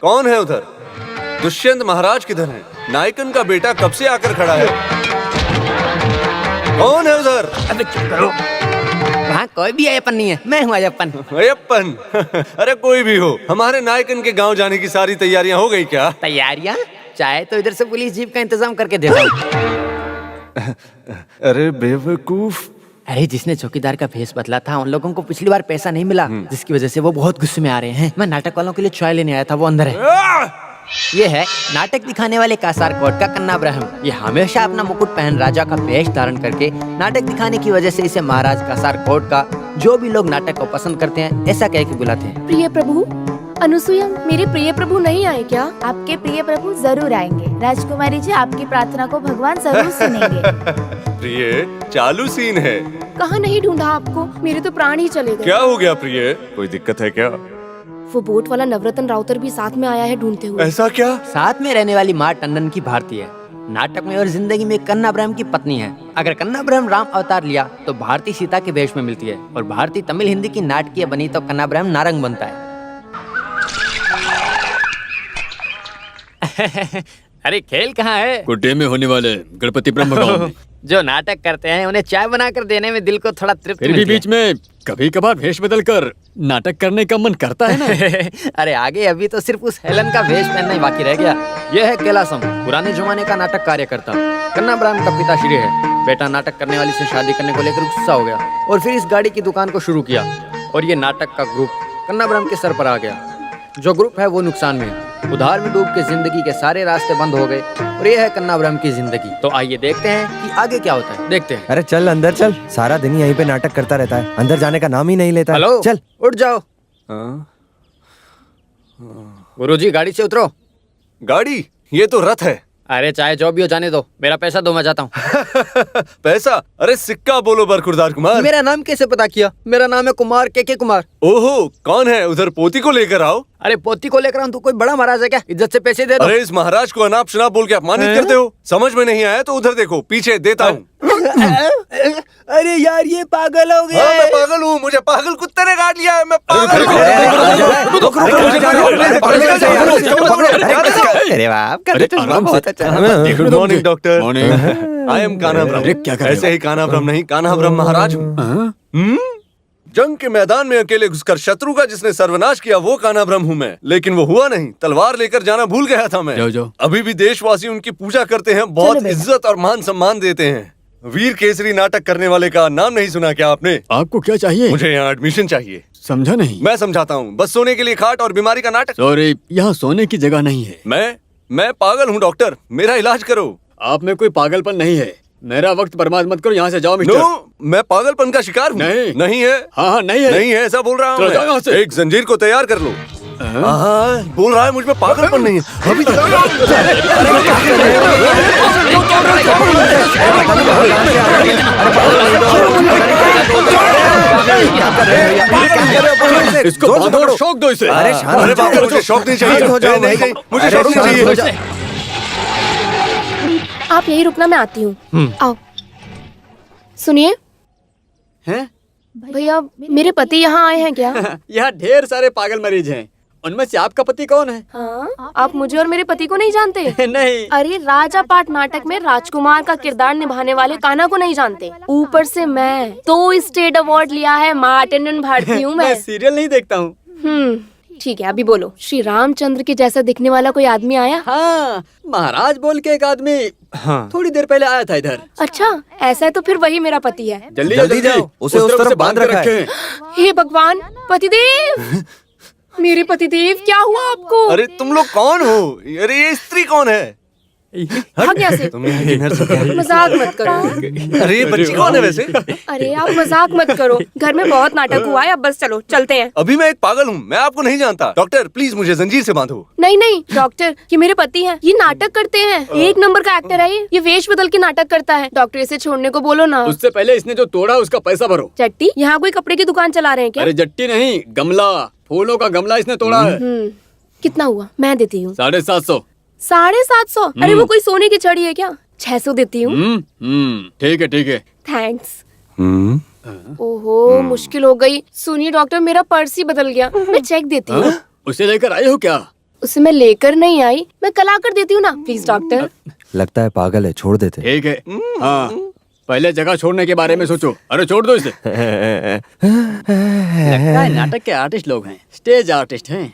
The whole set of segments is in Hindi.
कौन है उधर? दुष्यंत महाराज किधर हैं? नायकन का बेटा कब से आकर खड़ा है? कौन है उधर? अबे चुप करो, वहाँ कोई भी अयप्पन नहीं है, मैं हूँ अयप्पन। अयप्पन? अरे कोई भी हो, हमारे नायकन के गांव जाने की सारी तैयारियां हो गई क्या? तैयारियाँ? चाहे तो इधर से पुलिस जीप का इंतजाम करके देता हूँ। अरे बेवकूफ! अरे जिसने चौकीदार का भेष बदला था उन लोगों को पिछली बार पैसा नहीं मिला, जिसकी वजह से वो बहुत गुस्से में आ रहे हैं। मैं नाटक वालों के लिए चाय लेने आया था, वो अंदर है। ये है नाटक दिखाने वाले कासार कोट का कन्ना ब्रह्म। ये हमेशा अपना मुकुट पहन राजा का वेश धारण करके नाटक दिखाने की वजह से इसे महाराज कासार कोट का जो भी लोग नाटक को पसंद करते हैं ऐसा कह के बुलाते हैं। प्रिय प्रभु, अनुसुईया, मेरे प्रिय प्रभु नहीं आए क्या? आपके प्रिय प्रभु जरूर आएंगे। राजकुमारी जी, आपकी प्रार्थना को भगवान जरूर सुनेंगे। प्रिय, चालू सीन है। कहाँ नहीं ढूंढा आपको, मेरे तो प्राण ही चले गए। क्या हो गया प्रिय? कोई दिक्कत है क्या? वो बोट वाला नवरत्न राउतर भी साथ में आया है ढूंढते हुए। ऐसा क्या? साथ में रहने वाली माँ टंडन की भारती है, नाटक में और जिंदगी में कन्ना ब्रह्म की पत्नी है। अगर कन्ना ब्रह्म राम अवतार लिया तो भारती सीता के वेश में मिलती है, और भारती तमिल हिंदी की नाटकीय बनी तो कन्ना ब्रह्म नारंग बनता है। अरे खेल कहाँ है? गुड्डे में होने वाले गणपति ब्रह्म गांव में। जो नाटक करते हैं उन्हें चाय बनाकर देने में दिल को थोड़ा तृप्ति फिर भी मिलती है। बीच में कभी कभार भेष बदल कर नाटक करने का मन करता है ना। अरे आगे अभी तो सिर्फ उस हेलन का वेश पहनना ही बाकी रह गया। यह है कैलासम, पुराने जमाने का नाटक कार्यकर्ता। कन्ना ब्रह्म का पिताश्री है। बेटा नाटक करने वाली से शादी करने को लेकर गुस्सा हो गया और फिर इस गाड़ी की दुकान को शुरू किया, और ये नाटक का ग्रुप कन्ना ब्रह्म के सर पर आ गया। जो ग्रुप है वो नुकसान में है, उधार में डूब के जिंदगी के सारे रास्ते बंद हो गए, और ये है कन्ना ब्रह्म की जिंदगी। तो आइए देखते हैं कि आगे क्या होता है। देखते हैं। अरे चल अंदर चल, सारा दिन यहीं पे नाटक करता रहता है, अंदर जाने का नाम ही नहीं लेता है। हेलो, चल उठ जाओ। गुरुजी गाड़ी से उतरो। गाड़ी? ये तो रथ है। अरे चाहे जो भी हो जाने दो, मेरा पैसा दो, मैं जाता हूँ। पैसा? अरे सिक्का बोलो बरखुरदार कुमार। मेरा नाम कैसे पता किया? मेरा नाम है कुमार के कुमार। ओहो, कौन है उधर? पोती को लेकर आओ। अरे पोती को लेकर हम तो कोई बड़ा महाराज है क्या? इज्जत से पैसे दे दो। अरे इस महाराज को अनाप शनाप बोल के अपमानित करते हो। समझ में नहीं आया तो उधर देखो, पीछे देता हूँ। अरे यार ये पागल हो गया। हाँ, मैं पागल हूँ, मुझे पागल कुत्ते ने काट लिया है। मैं पागल हूँ। अरे वाह, बहुत अच्छा। Good morning doctor. Morning. I am Kanha ब्रह्म। क्या कर रहे हो? ऐसे ही कान्हा ब्रह्म नहीं, कान्हा ब्रह्म महाराज हूँ। जंग के मैदान में अकेले घुसकर शत्रु का जिसने सर्वनाश किया वो कान्हा ब्रह्म हूँ मैं। लेकिन वो हुआ नहीं, तलवार लेकर जाना भूल गया था मैं। जाओ। अभी भी देशवासी उनकी पूजा करते हैं, बहुत इज्जत और मान सम्मान देते हैं। वीर केसरी नाटक करने वाले का नाम नहीं सुना क्या आपने? आपको क्या चाहिए? मुझे यहाँ एडमिशन चाहिए। समझा नहीं। मैं समझाता हूँ, बस सोने के लिए खाट और बीमारी का नाटक। सॉरी, यहाँ सोने की जगह नहीं है। मैं पागल हूँ डॉक्टर, मेरा इलाज करो। आप में कोई पागलपन नहीं है। मेरा वक्त बर्बाद मत करो, यहाँ से जाओ मिस्टर। नो, मैं पागलपन का शिकार हूँ। नहीं है। हाँ नहीं है। नहीं है, ऐसा बोल रहा चलो जाओ यहाँ हूँ। से। एक जंजीर को तैयार कर लो। हाँ, बोल रहा है मुझ में पागलपन नहीं है। अभी इसको बांधो, शौक दो इसे। अरे अरे बाप रे, मुझे शौक नहीं चाहिए। हो जाओ नहीं, भाई। नहीं, मुझे शौक नहीं चाहिए। आप यही रुकना, मैं आती हूँ। आओ। सुनिए हैं? भैया, मेरे पति यहाँ आए हैं क्या? यहाँ ढेर सारे पागल मरीज हैं, उनमें से आपका पति कौन है? हाँ, आप मुझे और मेरे पति को नहीं जानते? नहीं। अरे राजा पाठ नाटक में राजकुमार का किरदार निभाने वाले कान्हा को नहीं जानते? ऊपर से मैं 2 स्टेट अवार्ड लिया है, मार्टिन भारती हूँ मैं। सीरियल नहीं देखता हूँ। ठीक है, अभी बोलो। श्री रामचंद्र के जैसा दिखने वाला कोई आदमी आया? हाँ, महाराज बोल के एक आदमी थोड़ी देर पहले आया था इधर। अच्छा, ऐसा है तो फिर वही मेरा पति है। जल्दी जाओ, उसे उस तरफ बांध रखा है। हे भगवान, पतिदेव! मेरे पतिदेव, क्या हुआ आपको? अरे तुम लोग कौन हो? अरे ये स्त्री कौन है? भाग यहाँ से। तुम यहाँ डिनर से क्या? मजाक मत करो। अरे ये बच्ची कौन है वैसे? अरे आप मजाक मत करो, घर में बहुत नाटक हुआ है, अब बस चलो चलते हैं। अभी मैं एक पागल हूँ, मैं आपको नहीं जानता। डॉक्टर प्लीज मुझे जंजीर से बांधो। नहीं नहीं डॉक्टर, ये मेरे पति हैं, ये नाटक करते हैं, 1 नंबर का एक्टर है ये वेश बदल के नाटक करता है। डॉक्टर इसे छोड़ने को बोलो ना। उससे पहले इसने जो तोड़ा उसका पैसा भरो। चट्टी, यहाँ कोई कपड़े की दुकान चला रहे हैं क्या? अरे जट्टी नहीं, गमला, फूलों का गमला इसने तोड़ा है। कितना हुआ? मैं देती हूँ। 750। 750? अरे वो कोई सोने की छड़ी है क्या? 600 देती हूँ। ठीक है ठीक है। थैंक्स। ओहो, मुश्किल हो गई। सुनिए डॉक्टर, मेरा पर्स ही बदल गया, मैं चेक देती हूँ। उसे लेकर आए हो क्या? उसे मैं लेकर नहीं आई, मैं कल आकर देती हूँ ना, प्लीज डॉक्टर। लगता है पागल है, छोड़ देते। ठीक है। हाँ, पहले जगह छोड़ने के बारे में सोचो। अरे छोड़ दो इसे। लगता है नाटक के आर्टिस्ट लोग हैं, स्टेज आर्टिस्ट हैं।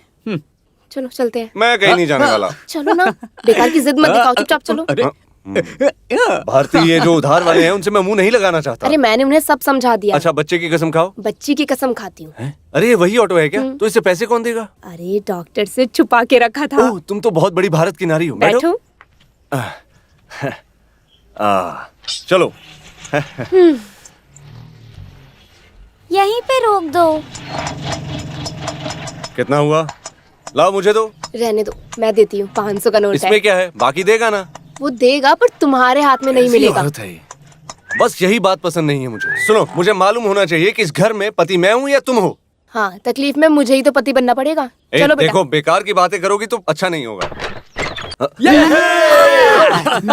चलो चलते हैं। मैं कहीं नहीं जाने वाला। चलो ना, बेकार की जिद मत दिखाओ, चुपचाप चलो। अरे भारती, ये जो उधार वाले हैं उनसे मैं मुंह नहीं लगाना चाहता। अरे मैंने उन्हें सब समझा दिया। अच्छा, बच्चे की कसम खाओ। बच्ची की कसम खाती हूँ। अरे ये वही ऑटो है क्या? तो इससे पैसे कौन देगा? अरे डॉक्टर से छुपा के रखा था। ओह, तुम तो बहुत बड़ी भारत की नारी हो। बैठो। चलो। यहीं पे रोक दो। कितना हुआ? लाओ मुझे दो। रहने दो, मैं देती हूँ। 500 का नोट है। इसमें क्या है? बाकी देगा ना? वो देगा, पर तुम्हारे हाथ में नहीं ऐसी मिलेगा। औरत है ये। बस यही बात पसंद नहीं है मुझे। सुनो, मुझे मालूम होना चाहिए कि इस घर में पति मैं हूँ या तुम हो। हाँ, तकलीफ में मुझे ही तो पति बनना पड़ेगा। ए, चलो बेटा। देखो, बेकार की बातें करोगी तो अच्छा नहीं होगा।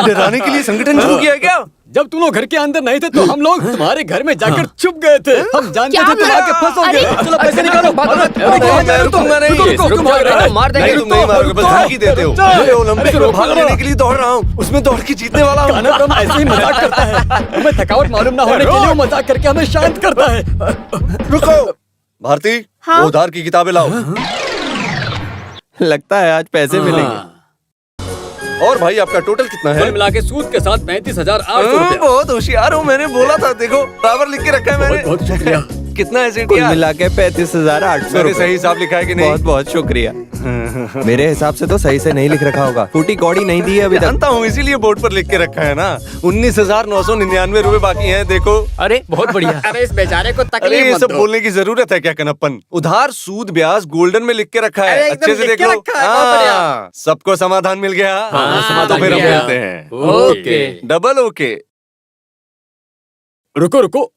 डराने के लिए संगठन शुरू किया है क्या? जब तुम लोग घर के अंदर नहीं थे तो हम लोग तुम्हारे घर में जाकर छुप गए थे। हम जानते क्या थे तुम आके फंसोगे। अरे! चलो पैसे निकालो। मैं रुकूंगा नहीं। मार देंगे। नहीं, तुम नहीं मारोगे, बस धमकी देते हो। मैं ओलंपिक में भाग लेने के लिए दौड़ रहा हूँ, उसमें दौड़ के जीतने वाला हूँ। कान्हा ब्रह्म ऐसे ही मजाक करता है। हमें थकावट मालूम ना होने के लिए वो मजाक करके हमें शांत करता है। रुको भारती, हाँ? वो उधार की किताबें लाओ। लगता है आज पैसे मिलेंगे। और भाई, आपका टोटल कितना है? कुल मिला के सूद के साथ 35,800 रुपया। बहुत होशियार हूँ, मैंने बोला था। देखो, बराबर लिख के रखा है मैंने। बहुत शुक्रिया। कितना है कुल सेठ? मिला के 35,800। मैंने सही हिसाब लिखा है कि नहीं? बहुत बहुत शुक्रिया। मेरे हिसाब से तो सही से नहीं लिख रखा होगा। फूटी कौड़ी नहीं दी है अभी तक। जानता हूँ, इसीलिए बोर्ड पर लिख के रखा है ना। 19,999 रुपए बाकी हैं। देखो। अरे बहुत बढ़िया। अरे इस बेचारे को अरे तकलीफ ये मत सब दो। बोलने की जरूरत है क्या कनप्पन? उधार, सूद, ब्याज गोल्डन में लिख के रखा है। अरे एकदम अच्छे से लिख के देखो। रखा है, बहुत बढ़िया। हाँ, सबको समाधान मिल गया। हाँ, तो समाधान फिर मिल हम गया। मिलते हैं। ओके। Double okay. रुको रुको,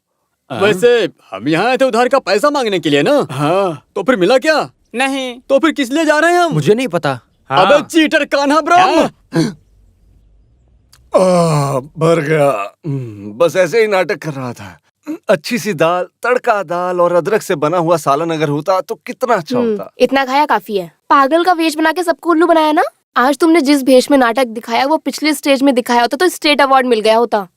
वैसे हम यहाँ आए थे उधार का पैसा मांगने के लिए ना। हाँ, तो फिर मिला क्या? नहीं, तो फिर किस लिए जा रहे हैं हम? मुझे नहीं पता। अबे चीटर कान्हा ब्रह्म। भर गया। बस ऐसे ही नाटक कर रहा था। अच्छी सी दाल, तड़का दाल और अदरक से बना हुआ सालन अगर होता तो कितना अच्छा होता। इतना खाया काफी है। पागल का वेश बना के सबको उल्लू बनाया ना। आज तुमने जिस भेष में नाटक दिखाया वो पिछले स्टेज में दिखाया होता तो स्टेट अवार्ड मिल गया होता।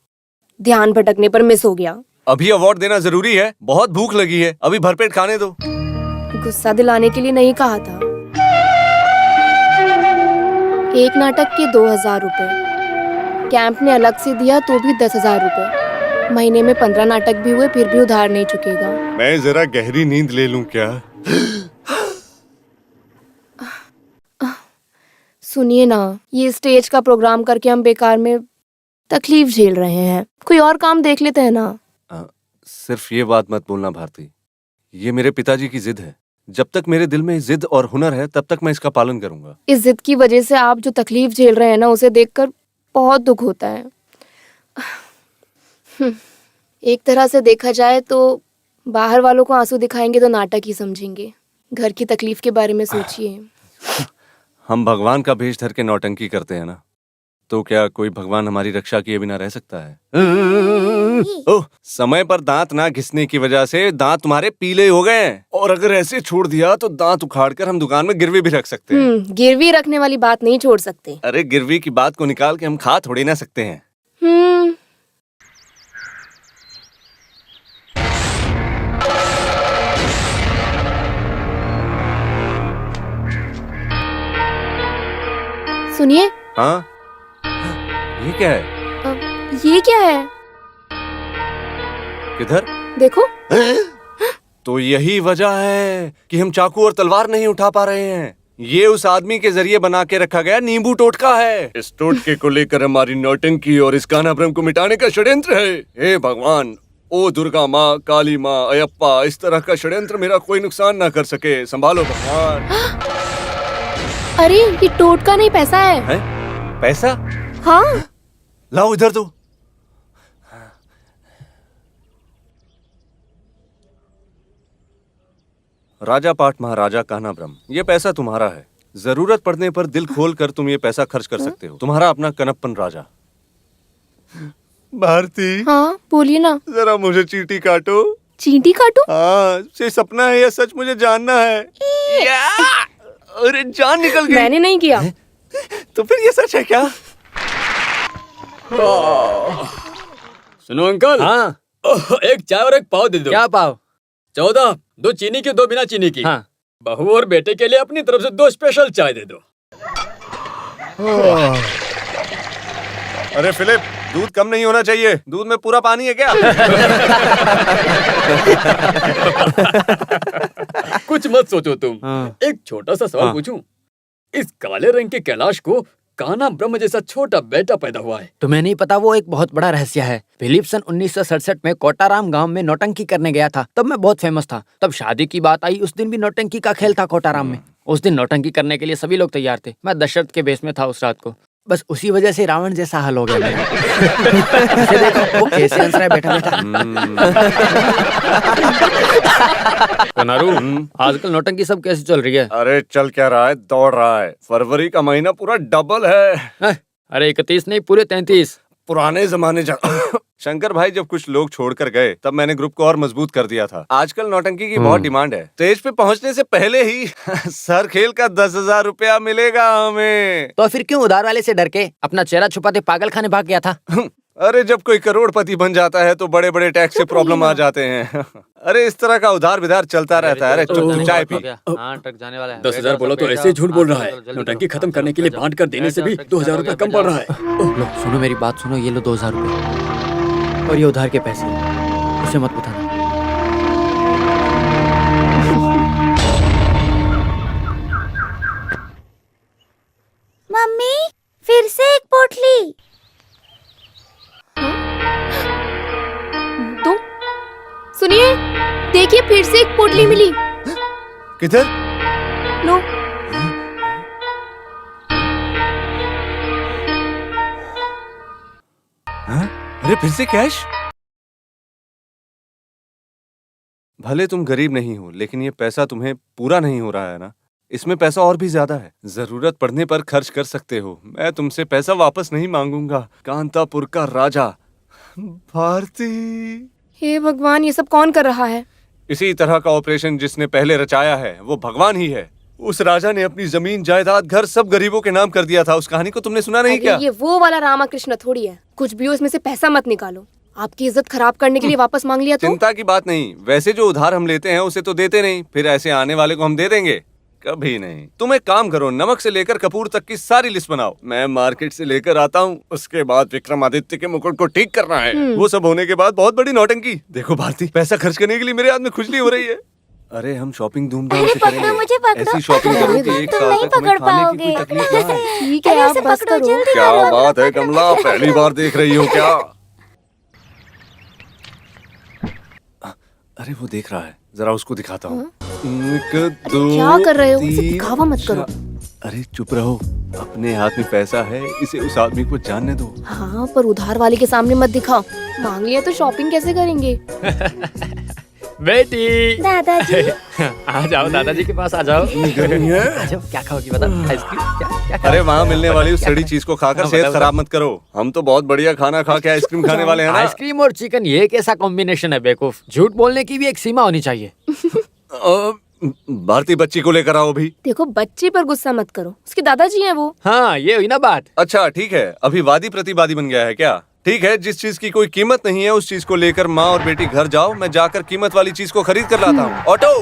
ध्यान भटकने पर मिस हो गया। अभी अवार्ड देना जरूरी है? बहुत भूख लगी है, अभी भरपेट खाने दो। गुस्सा दिलाने के लिए नहीं कहा था। एक नाटक के 2,000 रुपए, कैंप ने अलग से दिया तो भी 10,000 रुपए। महीने में 15 नाटक भी हुए फिर भी उधार नहीं चुकेगा। मैं जरा गहरी नींद ले लूं क्या? सुनिए ना, ये स्टेज का प्रोग्राम करके हम बेकार में तकलीफ झेल रहे हैं। कोई और काम देख लेते हैं ना। सिर्फ ये बात मत बोलना भारती, ये मेरे पिताजी की जिद है। जब तक मेरे दिल में जिद और हुनर है तब तक मैं इसका पालन करूंगा। इस जिद की वजह से आप जो तकलीफ झेल रहे हैं ना, उसे देखकर बहुत दुख होता है। एक तरह से देखा जाए तो बाहर वालों को आंसू दिखाएंगे तो नाटक ही समझेंगे। घर की तकलीफ के बारे में सोचिए। हम भगवान का भेष धर के नौटंकी करते हैं ना, तो क्या कोई भगवान हमारी रक्षा किए बिना रह सकता है? ओह, समय पर दांत ना घिसने की वजह से दांत तुम्हारे पीले हो गए हैं। और अगर ऐसे छोड़ दिया तो दांत उखाड़ कर हम दुकान में गिरवी भी रख सकते हैं। गिरवी रखने वाली बात नहीं छोड़ सकते। अरे गिरवी की बात को निकाल के हम खा थोड़ी ना सकते हैं। सुनिए। हाँ, ये क्या है? ये क्या है? किधर? देखो। तो यही वजह है कि हम चाकू और तलवार नहीं उठा पा रहे हैं। ये उस आदमी के जरिए बना के रखा गया नींबू टोटका है। इस टोटके को लेकर हमारी नौटंकी और इस कान्हा ब्रह्म को मिटाने का षड्यंत्र है। हे भगवान, ओ दुर्गा माँ, काली माँ, अयप्पा, इस तरह का षड्यंत्र मेरा कोई नुकसान ना कर सके। संभालो भगवान। अरे ये टोटका नहीं, पैसा है। पैसा? हाँ। लाओ इधर दो। राजा पाठ महाराजा कान्हा ब्रह्म, ये पैसा तुम्हारा है। जरूरत पड़ने पर दिल खोल कर तुम ये पैसा खर्च कर सकते हो। तुम्हारा अपना कनप्पन राजा। भारती। हाँ बोलिए ना। जरा मुझे चींटी काटो। चींटी काटो? हाँ, ये सपना है या सच मुझे जानना है। अरे जान निकल गई। मैंने नहीं किया। तो फिर ये सच है क्या? सुनो अंकल। हाँ। एक चाय और एक पाव दे दो। क्या पाव? 14, 2 चीनी की 2 बिना चीनी की। हाँ। बहू और बेटे के लिए अपनी तरफ से 2 स्पेशल चाय दे दो। अरे फिलिप, दूध कम नहीं होना चाहिए। दूध में पूरा पानी है क्या? कुछ मत सोचो तुम। हाँ। एक छोटा सा सवाल पूछूं? इस काले रंग के कैलाश को कान्हा ब्रह्म जैसा छोटा बेटा पैदा हुआ है। तुम्हें नहीं पता, वो एक बहुत बड़ा रहस्य है। फिलिप सन 1967 में कोटाराम गांव में नौटंकी करने गया था। तब मैं बहुत फेमस था। तब शादी की बात आई, उस दिन भी नौटंकी का खेल था कोटाराम में। उस दिन नौटंकी करने के लिए सभी लोग तैयार थे। मैं दशरथ के भेष में था उस रात को। बस उसी वजह से रावण जैसा हाल हो गया मेरा। इसे देखो, वो कैसे हंस रहा है बैठा बैठा। कनारू, आजकल नौटंकी सब कैसे चल रही है? अरे चल क्या रहा है, दौड़ रहा है। फरवरी का महीना पूरा डबल है। अरे 31 नहीं, पूरे 33। पुराने जमाने शंकर भाई जब कुछ लोग छोड़कर गए तब मैंने ग्रुप को और मजबूत कर दिया था। आजकल नौटंकी की बहुत डिमांड है। स्टेज पे पहुंचने से पहले ही सर खेल का 10,000 रुपया मिलेगा हमें। तो फिर क्यों उधार वाले से डर के अपना चेहरा छुपाते पागल खाने भाग गया था? अरे जब कोई करोड़पति बन जाता है तो बड़े बड़े टैक्स से प्रॉब्लम आ जाते हैं। अरे इस तरह का उधार विधार चलता रहता है। अरे चुप चाय पी। हाँ, ट्रक जाने वाला है। 10,000 बोला तो ऐसे ही झूठ बोल रहा है। नौटंकी खत्म करने के लिए बांट कर देने से भी 2,000 रुपया कम पड़ रहा है। लो सुनो मेरी बात सुनो, ये लो 2,000 रुपए और ये उधार के पैसे। उसे मत बताना। मम्मी फिर से एक पोटली। तुम सुनिए, देखिए फिर से एक पोटली मिली। किधर? लो। अरे फिर से कैश? भले तुम गरीब नहीं हो, लेकिन ये पैसा तुम्हें पूरा नहीं हो रहा है ना। इसमें पैसा और भी ज्यादा है। जरूरत पड़ने पर खर्च कर सकते हो। मैं तुमसे पैसा वापस नहीं मांगूंगा। कांतापुर का राजा भारती। हे भगवान, ये सब कौन कर रहा है? इसी तरह का ऑपरेशन जिसने पहले रचाया है वो भगवान ही है। उस राजा ने अपनी जमीन जायदाद घर सब गरीबों के नाम कर दिया था। उस कहानी को तुमने सुना नहीं क्या? ये वो वाला रामाकृष्ण थोड़ी है। कुछ भी हो, इसमें से पैसा मत निकालो। आपकी इज्जत खराब करने के लिए वापस मांग लिया तो? चिंता की बात नहीं। वैसे जो उधार हम लेते हैं उसे तो देते नहीं, फिर ऐसे आने वाले को हम दे देंगे? कभी नहीं। तुम एक काम करो, नमक से लेकर कपूर तक की सारी लिस्ट बनाओ। मैं मार्केट से लेकर आता हूँ। उसके बाद विक्रमादित्य के मुकुट को ठीक करना है। वो सब होने के बाद बहुत बड़ी नौटंकी। देखो भारती, पैसा खर्च करने के लिए मेरे हाथ में खुजली हो रही है। अरे हम शॉपिंग धूमधाम से करेंगे। मुझे पकड़ो। ऐसी शॉपिंग करो कि एक तुम साल नहीं तक हमें पकड़ खाने की कोई पाओगे। तकलीफ ना आए। ठीक है, आप बस करो। क्या बात है कमला, पहली बार देख रही हो क्या? अरे वो देख रहा है, जरा उसको दिखाता हूँ। क्या कर रहे हो? इसे दिखावा मत करो। अरे चुप रहो, अपने हाथ में पैसा है, इसे उस आदमी को जानने दो। हाँ, पर उधार वाले के सामने मत दिखाओ। मांग लिया तो शॉपिंग कैसे करेंगे? बेटी दादाजी। आ जाओ, दादाजी के पास आ जाओ। आ जाओ, क्या खाओगी बता? आइसक्रीम? क्या खा? अरे वहाँ मिलने वाली उस सड़ी चीज को खाकर सेहत खराब मत करो। हम तो बहुत बढ़िया खाना खा के आइसक्रीम खाने वाले हैं ना। आइसक्रीम और चिकन, ये कैसा कॉम्बिनेशन है बेवकूफ? झूठ बोलने की भी एक सीमा होनी चाहिए। भारती बच्ची को लेकर आओ भी। देखो, बच्चे पर गुस्सा मत करो। उसके दादाजी हैं वो। हाँ, ये हुई ना बात। अच्छा ठीक है, अभी वादी प्रतिवादी बन गया है क्या? ठीक है, जिस चीज की कोई कीमत नहीं है उस चीज को लेकर माँ और बेटी घर जाओ। मैं जाकर कीमत वाली चीज को खरीद कर लाता हूँ। ऑटो,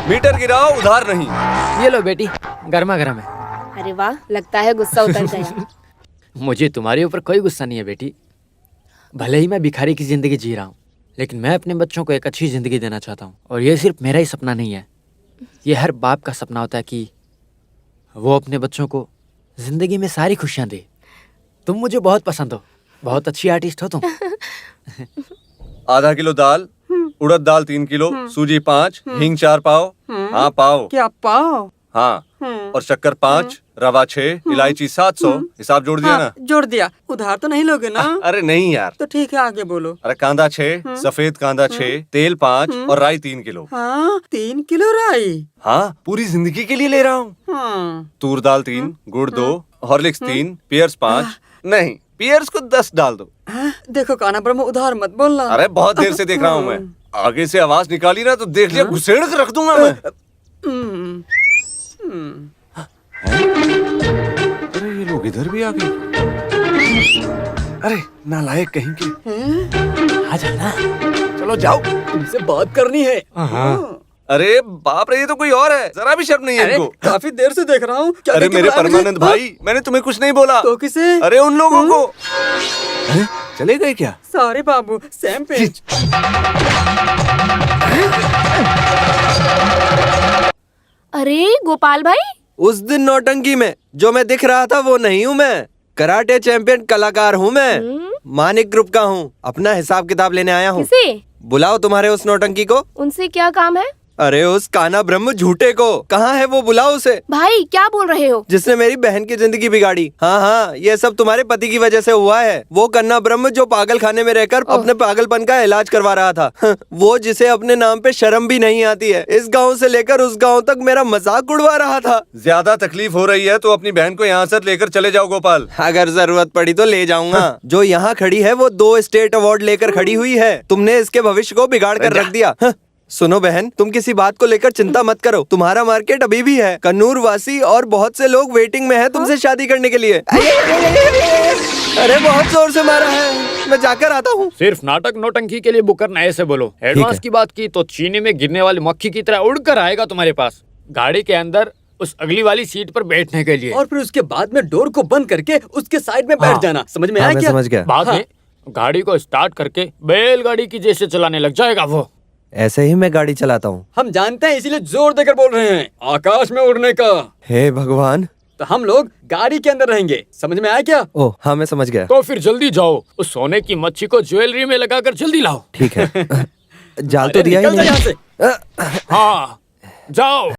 मीटर गिराओ, उधार नहीं। ये लो बेटी, गर्मा गर्म है। अरे वाह, लगता है गुस्सा उतर गया। मुझे तुम्हारे ऊपर कोई गुस्सा नहीं है बेटी। भले ही मैं भिखारी की जिंदगी जी रहा हूँ, लेकिन मैं अपने बच्चों को एक अच्छी जिंदगी देना चाहता हूँ। और ये सिर्फ मेरा ही सपना नहीं है, ये हर बाप का सपना होता है कि वो अपने बच्चों को जिंदगी में सारी खुशियाँ दे। तुम मुझे बहुत पसंद हो, बहुत अच्छी आर्टिस्ट हो तुम। आधा किलो दाल, उड़द दाल 3 किलो, सूजी 5, हींग 4 पाव। हाँ पाव। क्या पाव? हाँ, और शक्कर 5, रवा 6, इलायची 700। हिसाब जोड़ दिया ना? जोड़ दिया। उधार तो नहीं लोगे ना? अरे नहीं यार। तो ठीक है, आगे बोलो। अरे कांदा 6, सफेद कांदा 6, तेल 5 और राई 3 किलो। हाँ, 3 किलो राई। हाँ, पूरी जिंदगी के लिए ले रहा हूँ। हाँ, तूर दाल 3, गुड़ 2, हॉर्लिक्स 3, पियर्स 5। नहीं, पियर्स को 10 डाल दो। देखो कान्हा ब्रह्म, उधार मत बोलना। अरे बहुत देर से देख रहा हूँ मैं। आगे से आवाज निकाली ना तो देख लिया, घुसेड़ के रख दूंगा मैं। अरे ये लोग इधर भी आ गए। अरे नालायक कहीं के। आ जाना। चलो जाओ। तुमसे बात करनी है। अरे बाप रे, ये तो कोई और है। जरा भी शर्म नहीं है अरे इनको। काफी देर से देख रहा हूँ। क्या अरे देख के मेरे बुलाया मुझे? परमानंद भाई, मैंने तुम्हें कुछ नहीं बोला। तो किसे? अरे उन लोगों को। अरे, चले गए क्या? सॉरी बाबू, सैम पे। अरे गोपाल भाई, उस दिन नौटंकी में जो मैं दिख रहा था वो नहीं हूँ मैं। कराटे चैंपियन कलाकार हूँ मैं। मानिक ग्रुप का हूँ। अपना हिसाब किताब लेने आया हूँ। किसे? बुलाओ तुम्हारे उस नौटंकी को। उनसे क्या काम है? अरे उस काना ब्रह्म झूठे को। कहाँ है वो, बुलाओ उसे। भाई क्या बोल रहे हो? जिसने मेरी बहन की जिंदगी बिगाड़ी। हाँ हाँ, ये सब तुम्हारे पति की वजह से हुआ है। वो कन्ना ब्रह्म जो पागल खाने में रहकर अपने पागलपन का इलाज करवा रहा था। वो जिसे अपने नाम पे शर्म भी नहीं आती है। इस गांव से लेकर उस गांव तक मेरा मजाक उड़वा रहा था। ज्यादा तकलीफ हो रही है तो अपनी बहन को यहाँ से लेकर चले जाओ गोपाल। अगर जरूरत पड़ी तो ले जाऊंगा। जो यहाँ खड़ी है वो 2 स्टेट अवार्ड लेकर खड़ी हुई है। तुमने इसके भविष्य को बिगाड़ कर रख दिया। सुनो बहन, तुम किसी बात को लेकर चिंता मत करो। तुम्हारा मार्केट अभी भी है। कन्नूर वासी और बहुत से लोग वेटिंग में हैं तुमसे शादी करने के लिए। अरे बहुत जोर से मारा है। मैं जाकर आता हूँ। सिर्फ नाटक नौटंकी के लिए बुक करना है, ऐसे बोलो। एडवांस की बात की तो चीनी में गिरने वाली मक्खी की तरह उड़कर आएगा तुम्हारे पास, गाड़ी के अंदर उस अगली वाली सीट पर बैठने के लिए। और फिर उसके बाद में डोर को बंद करके उसके साइड में बैठ जाना। समझ में हाँ, आया मैं क्या? समझ गया। बाद में गाड़ी को स्टार्ट करके बैलगाड़ी की जैसे चलाने लग जाएगा वो। ऐसे ही मैं गाड़ी चलाता हूँ। हम जानते हैं, इसीलिए जोर देकर बोल रहे हैं आकाश में उड़ने का। हे भगवान। तो हम लोग गाड़ी के अंदर रहेंगे। समझ में आया क्या? ओह हाँ, मैं समझ गया। तो फिर जल्दी जाओ, उस सोने की मच्छी को ज्वेलरी में लगाकर जल्दी लाओ। ठीक है। जाल तो अरे दिया ही निकल जा नहीं। यहाँ से। हाँ जाओ।